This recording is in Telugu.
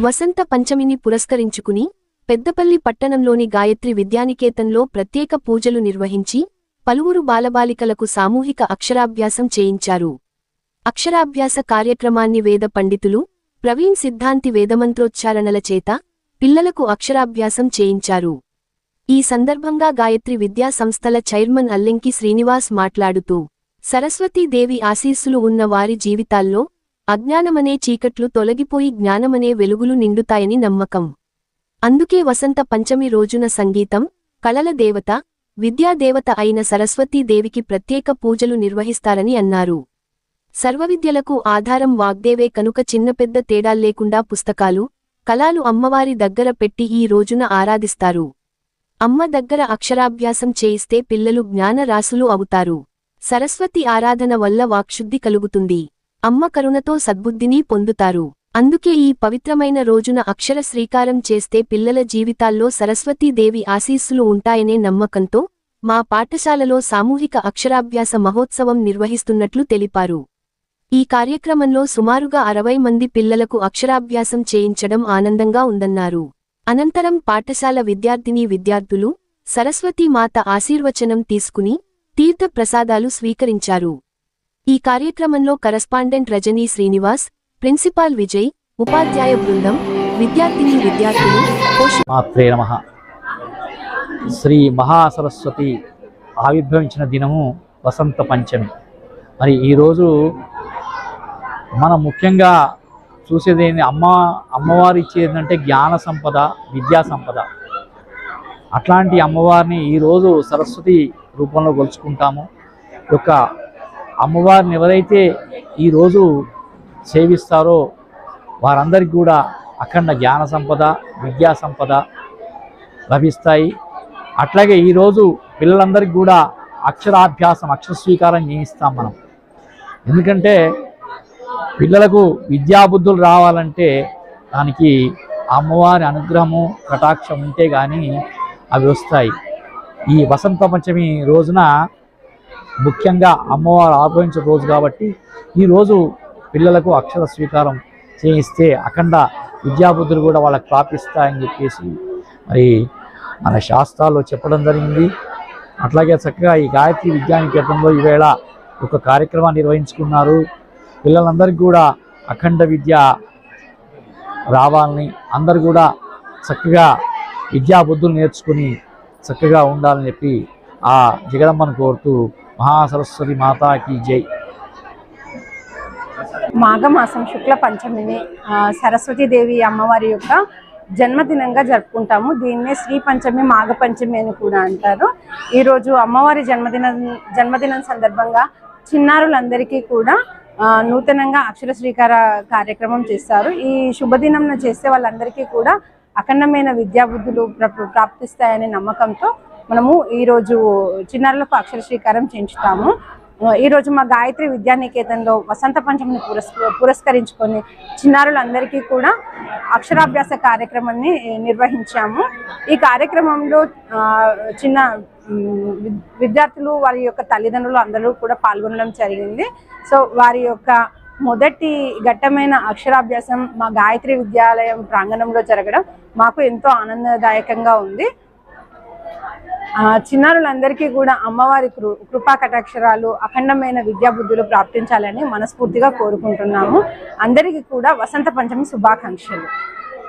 వసంత పంచమిని పురస్కరించుకుని పెద్దపల్లి పట్టణంలోని గాయత్రి విద్యానికేతన్లో ప్రత్యేక పూజలు నిర్వహించి పలువురు బాలబాలికలకు సామూహిక అక్షరాభ్యాసం చేయించారు. అక్షరాభ్యాస కార్యక్రమాన్ని వేద పండితులు ప్రవీణ్ సిద్ధాంతి వేదమంత్రోచ్చారణల చేత పిల్లలకు అక్షరాభ్యాసం చేయించారు. ఈ సందర్భంగా గాయత్రి విద్యా సంస్థల చైర్మన్ అల్లెంకి శ్రీనివాస్ మాట్లాడుతూ, సరస్వతీదేవి ఆశీస్సులు ఉన్న వారి జీవితాల్లో అజ్ఞానమనే చీకట్లు తొలగిపోయి జ్ఞానమనే వెలుగులు నిండుతాయని నమ్మకం. అందుకే వసంత పంచమి రోజున సంగీతం, కళల దేవత, విద్యాదేవత అయిన సరస్వతీదేవికి ప్రత్యేక పూజలు నిర్వహిస్తారని అన్నారు. సర్వవిద్యలకు ఆధారం వాగ్దేవే కనుక చిన్నపెద్ద తేడాల్లేకుండా పుస్తకాలు, కళాలు అమ్మవారి దగ్గర పెట్టి ఈ రోజున ఆరాధిస్తారు. అమ్మ దగ్గర అక్షరాభ్యాసం చేయిస్తే పిల్లలు జ్ఞాన రాసులు అవుతారు. సరస్వతి ఆరాధన వల్ల వాక్శుద్ధి కలుగుతుంది. అమ్మ కరుణతో సద్బుద్ధిని పొందుతారు. అందుకే ఈ పవిత్రమైన రోజున అక్షర శ్రీకారం చేస్తే పిల్లల జీవితాల్లో సరస్వతీదేవి ఆశీస్సులు ఉంటాయనే నమ్మకంతో మా పాఠశాలలో సామూహిక అక్షరాభ్యాస మహోత్సవం నిర్వహిస్తున్నట్లు తెలిపారు. ఈ కార్యక్రమంలో సుమారుగా 60 మంది పిల్లలకు అక్షరాభ్యాసం చేయించడం ఆనందంగా ఉందన్నారు. అనంతరం పాఠశాల విద్యార్థినీ విద్యార్థులు సరస్వతీమాత ఆశీర్వచనం తీసుకుని తీర్థ ప్రసాదాలు స్వీకరించారు. ఈ కార్యక్రమంలో కరస్పాండెంట్ రజనీ శ్రీనివాస్, ప్రిన్సిపాల్ విజయ్, ఉపాధ్యాయ బృందం, విద్యార్థినీ విద్యార్థులు మాత్రే నమః. శ్రీ మహాసరస్వతి ఆవిర్భవించిన దినము వసంత పంచమి. మరి ఈరోజు మనం ముఖ్యంగా చూసేది ఏంటి, అమ్మవారు ఇచ్చేదంటే జ్ఞాన సంపద, విద్యా సంపద. అట్లాంటి అమ్మవారిని ఈరోజు సరస్వతి రూపంలో కొలుచుకుంటాము. యొక్క అమ్మవారిని ఎవరైతే ఈరోజు సేవిస్తారో వారందరికీ కూడా అఖండ జ్ఞాన సంపద, విద్యా సంపద లభిస్తాయి. అట్లాగే ఈరోజు పిల్లలందరికీ కూడా అక్షరాభ్యాసం, అక్షర స్వీకారం చేయిస్తాం మనం. ఎందుకంటే పిల్లలకు విద్యాబుద్ధులు రావాలంటే దానికి అమ్మవారి అనుగ్రహము, కటాక్షం ఉంటే కానీ అవి వస్తాయి. ఈ వసంత పంచమి రోజున ముఖ్యంగా అమ్మవారు ఆహ్వానించిన రోజు కాబట్టి ఈరోజు పిల్లలకు అక్షర స్వీకారం చేయిస్తే అఖండ విద్యాబుద్ధులు కూడా వాళ్ళకి ప్రాపిస్తాయని చెప్పేసి మరి మన శాస్త్రాల్లో చెప్పడం జరిగింది. అట్లాగే చక్కగా ఈ గాయత్రి విద్యానికేతన్లో ఈవేళ ఒక కార్యక్రమాన్ని నిర్వహించుకున్నారు. పిల్లలందరికీ కూడా అఖండ విద్య రావాలని, అందరూ కూడా చక్కగా విద్యాబుద్ధులు నేర్చుకుని చక్కగా ఉండాలని చెప్పి ఆ జగదమ్మను కోరుతూ మహాసరస్వతి మాతాకి జై. మాఘమాసం శుక్ల పంచమిని సరస్వతీదేవి అమ్మవారి యొక్క జన్మదినంగా జరుపుకుంటాము. దీన్నే శ్రీ పంచమి, మాఘ పంచమి అని కూడా అంటారు. ఈరోజు అమ్మవారి జన్మదినం సందర్భంగా చిన్నారులందరికీ కూడా నూతనంగా అక్షర శ్రీకార కార్యక్రమం చేస్తారు. ఈ శుభదినంను చేస్తే వాళ్ళందరికీ కూడా అఖండమైన విద్యాబుద్ధులు ప్రాప్తిస్తాయనే నమ్మకంతో మనము ఈరోజు చిన్నారులకు అక్షర శ్రీకారం చేయించుతాము. ఈరోజు మా గాయత్రి విద్యానికేతన్లో వసంత పంచమిని పురస్కరించుకొని చిన్నారులందరికీ కూడా అక్షరాభ్యాస కార్యక్రమాన్ని నిర్వహించాము. ఈ కార్యక్రమంలో చిన్న విద్యార్థులు, వారి యొక్క తల్లిదండ్రులు అందరూ కూడా పాల్గొనడం జరిగింది. సో వారి యొక్క మొదటి ఘట్టమైన అక్షరాభ్యాసం మా గాయత్రి విద్యాలయం ప్రాంగణంలో జరగడం మాకు ఎంతో ఆనందదాయకంగా ఉంది. చిన్నారులందరికీ కూడా అమ్మవారి కృపా కటాక్షరాలు, అఖండమైన విద్యాబుద్ధులు ప్రాప్తించాలని మనస్ఫూర్తిగా కోరుకుంటున్నాము. అందరికీ కూడా వసంత పంచమి శుభాకాంక్షలు.